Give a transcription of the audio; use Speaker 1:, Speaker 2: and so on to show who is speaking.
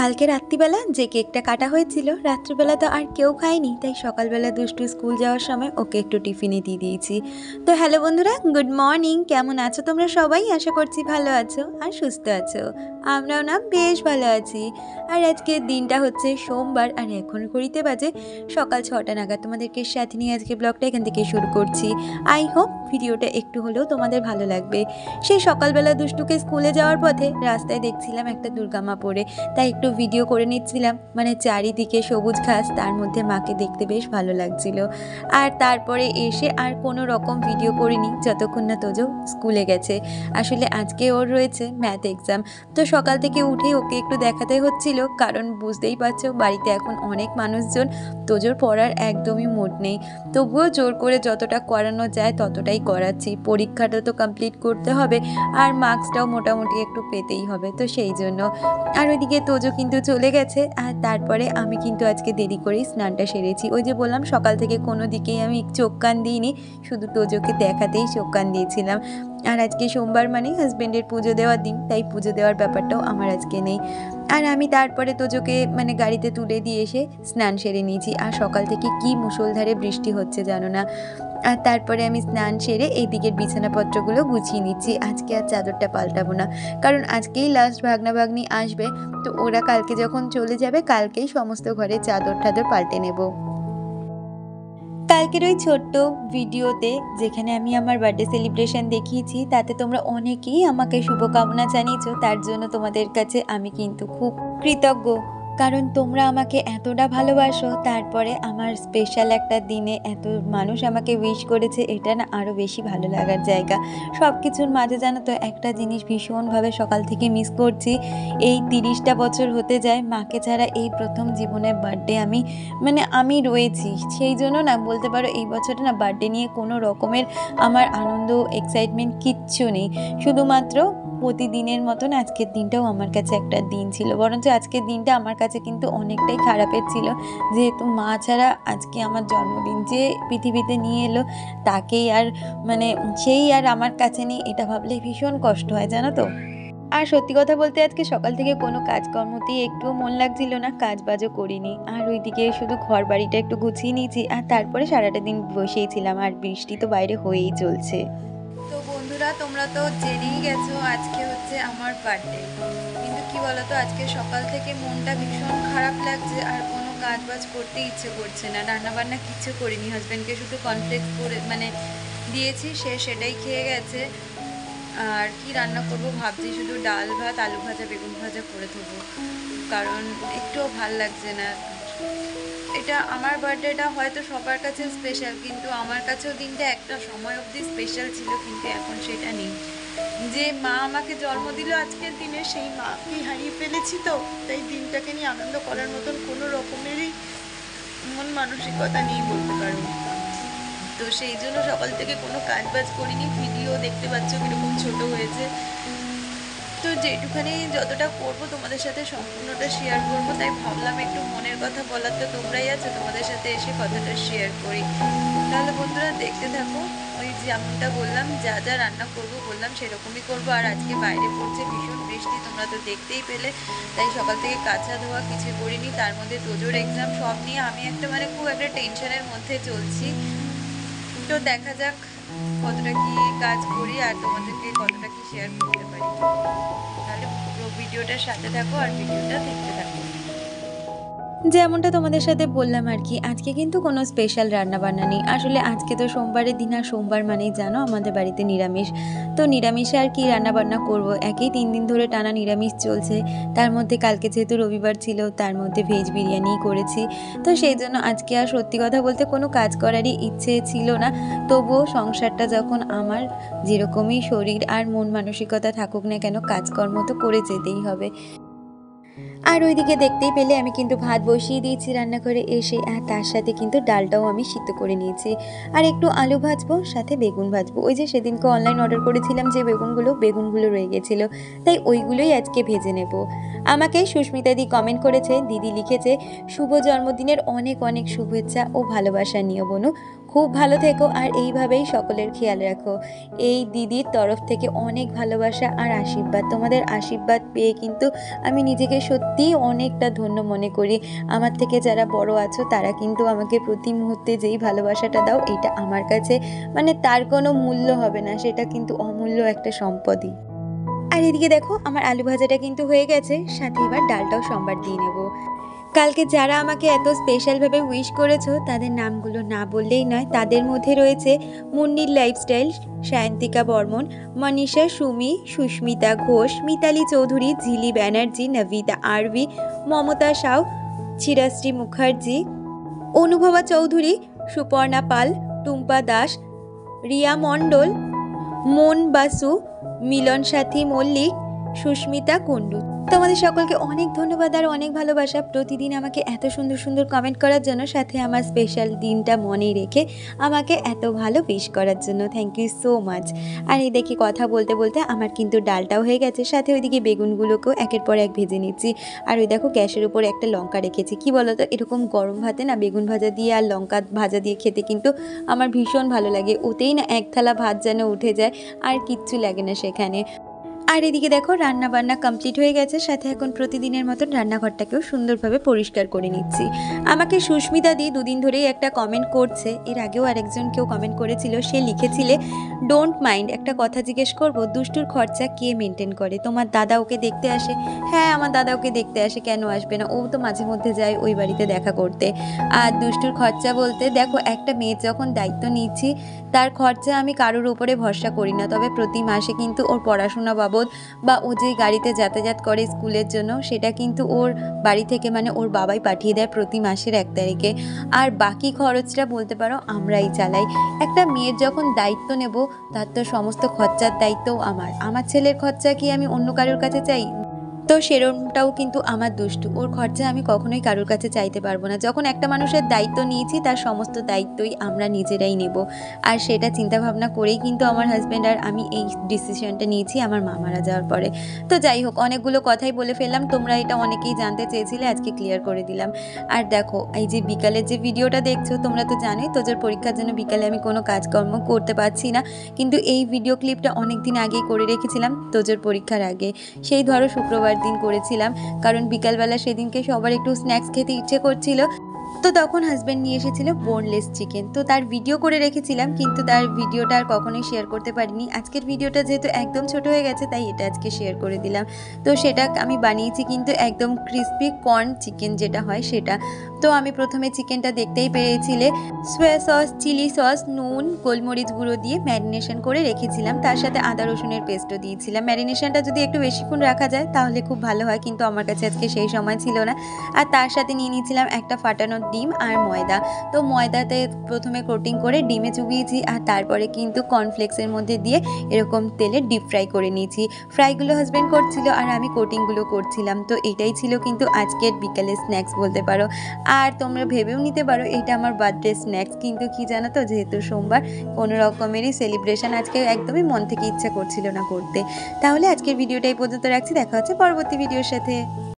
Speaker 1: কালকে রাত্রিবেলা যে কেকটা কাটা হয়েছিল রাত্রিবেলা তো আর কেউ খায়নি, তাই সকালবেলা দুষ্টু স্কুল যাওয়ার সময় ওকে একটু টিফিনে দিয়ে দিয়েছি। তো হ্যালো বন্ধুরা, গুড মর্নিং। কেমন আছো তোমরা সবাই? আশা করছি ভালো আছো আর সুস্থ আছো। আমরাও না বেশ ভালো আছি। আর আজকের দিনটা হচ্ছে সোমবার, আর এখন ঘড়িতে বাজে সকাল 6টা নাগাদ। তোমাদেরকে সাথে নিয়ে আজকে ব্লগটা এখান থেকে শুরু করছি। আই হোপ ভিডিওটা একটু হলেও তোমাদের ভালো লাগবে। সেই সকালবেলা দুষ্টুকে স্কুলে যাওয়ার পথে রাস্তায় দেখছিলাম একটা দুর্গামা পড়ে, তাই একটু ভিডিও করে নিচ্ছিলাম। মানে চারিদিকে সবুজ ঘাস, তার মধ্যে মাকে দেখতে বেশ ভালো লাগছিল। আর তারপরে এসে আর কোনো রকম ভিডিও করিনি যতক্ষণ না তোজো স্কুলে গেছে। আসলে আজকে ওর রয়েছে ম্যাথ এক্সাম, তো সকাল থেকে উঠেই ওকে একটু দেখাতে হচ্ছিল, কারণ বুঝতেই পারছো বাড়িতে এখন অনেক মানুষজন, তোজোর পড়ার একদমই মুড নেই। তবুও জোর করে যতটা করানো যায় ততটাই করাচ্ছি। পরীক্ষাটা তো কমপ্লিট করতে হবে, আর মার্কসটাও মোটামুটি একটু পেতেই হবে, তো সেই জন্য। আর ওইদিকে তোজো কিন্তু চলে গেছে। আর তারপরে আমি কিন্তু আজকে দেরি করেই স্নানটা সেরেছি। ওই যে বললাম সকাল থেকে কোনো দিকেই আমি চোখ কান দিইনি, শুধু তোজোকে দেখাতেই চোখ কান দিয়েছিলাম। আর আজকে সোমবার মানে হাজব্যান্ডের পুজো দেওয়ার দিন, তাই পুজো দেওয়ার ব্যাপারটাও আমার আজকে নেই। আর আমি তারপরে তোজোকে গাড়িতে তুলে দিয়ে এসে স্নান সেরে নিয়েছি। আর সকাল থেকে কি মুষলধারে বৃষ্টি হচ্ছে জানো না। আর তারপরে আমি স্নান সেরে এই দিকের বিছানাপত্রগুলো গুছিয়ে নিচ্ছি। আজকে আর চাদরটা পাল্টাবো না, কারণ আজকেই লাস্ট ভাগনা ভাগ্নি আসবে, তো ওরা কালকে যখন চলে যাবে কালকেই সমস্ত ঘরে চাদর টাদর পাল্টে নেব। কালকের ওই ছোট্ট ভিডিওতে যেখানে আমি আমার বার্থডে সেলিব্রেশন দেখিয়েছি, তাতে তোমরা অনেকেই আমাকে শুভকামনা জানিয়েছো। তার জন্য তোমাদের কাছে আমি কিন্তু খুব কৃতজ্ঞ, কারণ তোমরা আমাকে এতটা ভালোবাসো। তারপরে আমার স্পেশাল একটা দিনে এত মানুষ আমাকে উইশ করেছে, এটা না আরও বেশি ভালো লাগার জায়গা। সব কিছুর মাঝে জানো তো একটা জিনিস ভীষণভাবে সকাল থেকে মিস করছি। এই 30টা বছর হতে যায় মাকে ছাড়া, এই প্রথম জীবনের বার্থডে আমি রয়েছি। সেই জন্য না বলতে পারো এই বছরটা না বার্থডে নিয়ে কোনো রকমের আমার আনন্দ এক্সাইটমেন্ট কিচ্ছু নেই। শুধুমাত্র প্রতিদিনের মতন আজকের দিনটাও আমার কাছে একটা দিন ছিল, বরঞ্চ আজকের দিনটা আমার কাছে কিন্তু অনেকটাই খারাপের ছিল, যেহেতু মা ছাড়া আজকে আমার জন্মদিন যে পৃথিবীতে নিয়ে এলো তাকেই আর সেই আর আমার কাছে নেই, এটা ভাবলে ভীষণ কষ্ট হয় জানো তো। আর সত্যি কথা বলতে আজকে সকাল থেকে কোনো কাজকর্মতেই একটুও মন লাগছিল না, কাজ বাজও করিনি। আর ওইদিকে শুধু ঘর বাড়িটা একটু গুছিয়ে নিয়েছি, আর তারপরে সারাটা দিন বসেই ছিলাম, আর বৃষ্টি তো বাইরে হয়েই চলছে। তো বন্ধুরা, তোমরা তো জেনেই গেছো আজকে হচ্ছে আমার বার্থডে, কিন্তু কি বলতো আজকে সকাল থেকে মনটা ভীষণ খারাপ লাগছে, আর কোনো কাজ বাজ করতে ইচ্ছে করছে না। রান্নাবান্না কিচ্ছু করিনি, হাজব্যান্ডকে শুধু কর্নফ্লেক্স করে দিয়েছি, সে সেটাই খেয়ে গেছে। আর কি রান্না করব ভাবছি, শুধু ডাল ভাত আলু ভাজা বেগুন ভাজা করে দেবো, কারণ একটুও ভাল লাগছে না। এটা আমার বার্থডেটা হয়তো সবার কাছে স্পেশাল, কিন্তু আমার কাছেও দিনটা একটা সময় অবধি স্পেশাল ছিল, কিন্তু এখন সেটা নেই। যে মা আমাকে জন্ম দিল আজকের দিনে, সেই মাকে হারিয়ে ফেলেছি, তো তাই দিনটাকে নিয়ে আনন্দ করার মতন কোনো রকমেরই মন মানসিকতা নেই বলতে পারো। তো সেই জন্য সকাল থেকে কোনো কাজ বাজ করিনি। ভিডিও দেখতে পাচ্ছ কীরকম ছোট হয়েছে, তো যেটুখানি যতটা করব তোমাদের সাথে সম্পূর্ণটা শেয়ার করব, তাই ভাবলাম একটু মনের কথা বলার তো তোমরাই আছো, তোমাদের সাথে এসে কথাটা শেয়ার করি। তাহলে বন্ধুরা দেখতে থাকো। ওই যেমনটা বললাম, যা যা রান্না করব বললাম সেরকমই করব। আর আজকে বাইরে পড়ছে ভীষণ বৃষ্টি, তোমরা তো দেখতেই পেলে, তাই সকাল থেকে কাঁচা ধোয়া কিছু করিনি। তার মধ্যে তোজোর এক্সাম, সব নিয়ে আমি একটা খুব একটা টেনশনের মধ্যে চলছি। তো দেখা যাক কতটা কি কাজ করি আর তোমাদেরকে কতটা কি শেয়ার করতে পারি। তাহলে পুরো ভিডিওটার সাথে থাকো আর ভিডিওটা দেখতে থাকো। যেমনটা তোমাদের সাথে বললাম আর কি, আজকে কিন্তু কোনো স্পেশাল রান্নাবান্না নেই। আসলে আজকে তো সোমবারের দিন, আর সোমবার মানেই জানো আমাদের বাড়িতে নিরামিষ। তো নিরামিষে আর কি রান্নাবান্না করব, একই 3 দিন ধরে টানা নিরামিষ চলছে। তার মধ্যে কালকে যেহেতু রবিবার ছিল, তার মধ্যে ভেজ বিরিয়ানিই করেছি। তো সেই জন্য আজকে আর সত্যি কথা বলতে কোনো কাজ করারই ইচ্ছে ছিল না। তবুও সংসারটা যখন আমার, যেরকমই শরীর আর মন মানসিকতা থাকুক না কেন, কাজকর্ম তো করে যেতেই হবে। আর ওইদিকে দেখতেই পেলে আমি কিন্তু ভাত বসিয়ে দিয়েছি রান্নাঘরে এসে, আর তার সাথে কিন্তু ডালটাও আমি সিদ্ধ করে নিয়েছি। আর একটু আলু ভাজবো, সাথে বেগুন ভাজবো। ওই যে সেদিনকে অনলাইন অর্ডার করেছিলাম যে বেগুনগুলো রয়ে গেছিলো, তাই ওইগুলোই আজকে ভেজে নেব। আমাকে সুস্মিতা দি কমেন্ট করেছে, দিদি লিখেছে শুভ জন্মদিনের অনেক অনেক শুভেচ্ছা ও ভালোবাসা নিও বোনু, খুব ভালো থেকো আর এইভাবেই সকলের খেয়াল রাখো। এই দিদির তরফ থেকে অনেক ভালোবাসা আর আশীর্বাদ। তোমাদের আশীর্বাদ পেয়ে কিন্তু আমি নিজেকে সত্যিই অনেকটা ধন্য মনে করি। আমার থেকে যারা বড় আছো তারা কিন্তু আমাকে প্রতি মুহূর্তে যেই ভালোবাসাটা দাও, এটা আমার কাছে মানে তার কোনো মূল্য হবে না, সেটা কিন্তু অমূল্য একটা সম্পদই। আর এদিকে দেখো আমার আলু ভাজাটা কিন্তু হয়ে গেছে, সাথে এবার ডালটাও সম্বার দিয়ে নেব। কালকে যারা আমাকে এত স্পেশালভাবে উইশ করেছো তাদের নামগুলো না বললেই নয়। তাদের মধ্যে রয়েছে মুন্নির lifestyle, Sayantika Barman, Manisha Sumi, Susmita Ghosh, Mitali Chowdhury, ঝিলি Banerjee, Nobita RV, Mamata Sau, চিরাশ্রী Mukherjee, অনুভবা Chowdhury, Suparna পাল, টুম্পা দাস, রিয়া মণ্ডল, মন বাসু, মিলন সাথী মল্লিক, সুস্মিতা কুণ্ডু। তোমাদের সকলকে অনেক ধন্যবাদ আর অনেক ভালোবাসা প্রতিদিন আমাকে এত সুন্দর সুন্দর কমেন্ট করার জন্য, সাথে আমার স্পেশাল দিনটা মনে রেখে আমাকে এত ভালো উইশ করার জন্য। Thank you so much. আর এই দেখি কথা বলতে বলতে আমার কিন্তু ডালটাও হয়ে গেছে, সাথে ওইদিকে বেগুনগুলোকেও একের পর এক ভেজে নিচ্ছি। আর ওই দেখো গ্যাসের উপর একটা লঙ্কা রেখেছি। কি বলো তো, এরকম গরম ভাতে না বেগুন ভাজা দিয়ে আর লঙ্কা ভাজা দিয়ে খেতে কিন্তু আমার ভীষণ ভালো লাগে। ওতেই না এক থালা ভাত যেন উঠে যায়, আর কিচ্ছু লাগে না সেখানে। আর এদিকে দেখো রান্না বান্না কমপ্লিট হয়ে গেছে, সাথে এখন প্রতিদিনের মতন রান্নাঘরটাকেও সুন্দরভাবে পরিষ্কার করে নিচ্ছি। আমাকে সুস্মিতা দি দুদিন ধরেই একটা কমেন্ট করছে, এর আগেও আরেকজন কেউ কমেন্ট করেছিল, সে লিখেছিলে ডোন্ট মাইন্ড, একটা কথা জিজ্ঞেস করবো, দুষ্টুর খরচা কে মেনটেন করে? তোমার দাদা ওকে দেখতে আসে? হ্যাঁ, আমার দাদা ওকে দেখতে আসে, কেন আসবে না, ও তো মাঝে মধ্যে যায় ওই বাড়িতে দেখা করতে। আর দুষ্টুর খরচা বলতে দেখো, একটা মেয়ের যখন দায়িত্ব নিচ্ছি তার খরচা আমি কারোর উপরে ভরসা করি না, তবে প্রতি মাসে কিন্তু ওর পড়াশোনা বাবদ বা ও যে গাড়িতে যাতায়াত করে স্কুলের জন্য, সেটা কিন্তু ওর বাড়ি থেকে মানে ওর বাবাই পাঠিয়ে দেয় প্রতি মাসের 1 তারিখে। আর বাকি খরচটা বলতে পারো আমরাই চালাই। একটা মেয়ের যখন দায়িত্ব নেব তার তো সমস্ত খরচার দায়িত্বও আমার ছেলের খরচা কি আমি অন্য কারোর কাছে চাই? তো সেরমটাও কিন্তু আমার দুষ্টু, ওর খরচা আমি কখনোই কারোর কাছে চাইতে পারবো না। যখন একটা মানুষের দায়িত্ব নিয়েছি তার সমস্ত দায়িত্বই আমরা নিজেরাই নেব, আর সেটা চিন্তাভাবনা করেই কিন্তু আমার হাজব্যান্ড আর আমি এই ডিসিশনটা নিয়েছি আমার মা মারা যাওয়ার পরে। তো যাই হোক, অনেকগুলো কথাই বলে ফেললাম, তোমরা এটা অনেকেই জানতে চেয়েছিলে, আজকে ক্লিয়ার করে দিলাম। আর দেখো এই যে বিকালের যে ভিডিওটা দেখছো, তোমরা তো জানোই তোজোর পরীক্ষার জন্য বিকালে আমি কোনো কাজকর্ম করতে পারছি না, কিন্তু এই ভিডিও ক্লিপটা অনেক দিন আগেই করে রেখেছিলাম তোজোর পরীক্ষার আগে। সেই ধরো শুক্রবার দিন করেছিলাম, কারণ বিকালবেলা সেদিনকে সবার একটু স্ন্যাক্স খেতে ইচ্ছে করছিল। তো তখন হাজব্যান্ড নিয়ে এসেছিল বোনলেস চিকেন, তো তার ভিডিও করে রেখেছিলাম, কিন্তু তার ভিডিওটা আর কখনোই শেয়ার করতে পারিনি। আজকের ভিডিওটা যেহেতু একদম ছোট হয়ে গেছে তাই এটা আজকে শেয়ার করে দিলাম। তো সেটা আমি বানিয়েছি কিন্তু একদম ক্রিস্পি কর্ন চিকেন যেটা হয় সেটা। তো আমি প্রথমে চিকেনটা দেখতেই পেয়েছিলে সোয়া সস, চিলি সস, নুন, গোলমরিচ গুঁড়ো দিয়ে ম্যারিনেশন করে রেখেছিলাম, তার সাথে আদা রসুনের পেস্টও দিয়েছিলাম। ম্যারিনেশনটা যদি একটু বেশিক্ষণ রাখা যায় তাহলে খুব ভালো হয়, কিন্তু আমার কাছে আজকে সেই সময় ছিল না। আর তার সাথে নিয়ে নিয়েছিলাম একটা ফাটানো ডিম আর ময়দা। তো ময়দাতে প্রথমে কোটিং করে ডিমে চুবিয়েছি, আর তারপরে কিন্তু কর্নফ্লেক্সের মধ্যে দিয়ে এরকম তেলে ডিপ ফ্রাই করে নিয়েছি। ফ্রাইগুলো হাজব্যান্ড করছিল আর আমি কোটিংগুলো করছিলাম। তো এটাই ছিল কিন্তু আজকের বিকালের স্ন্যাক্স বলতে পারো। আর তোমরা ভেবেও নিতে পারো এটা আমার বার্থডে স্ন্যাক্স, কিন্তু কি জানো তো, যেহেতু সোমবার কোনো রকমেরই সেলিব্রেশন আজকে একদমই মন থেকে ইচ্ছা করছিল না করতে। তাহলে আজকের ভিডিওটা এই পর্যন্ত রাখছি, দেখা হচ্ছে পরবর্তী ভিডিওর সাথে।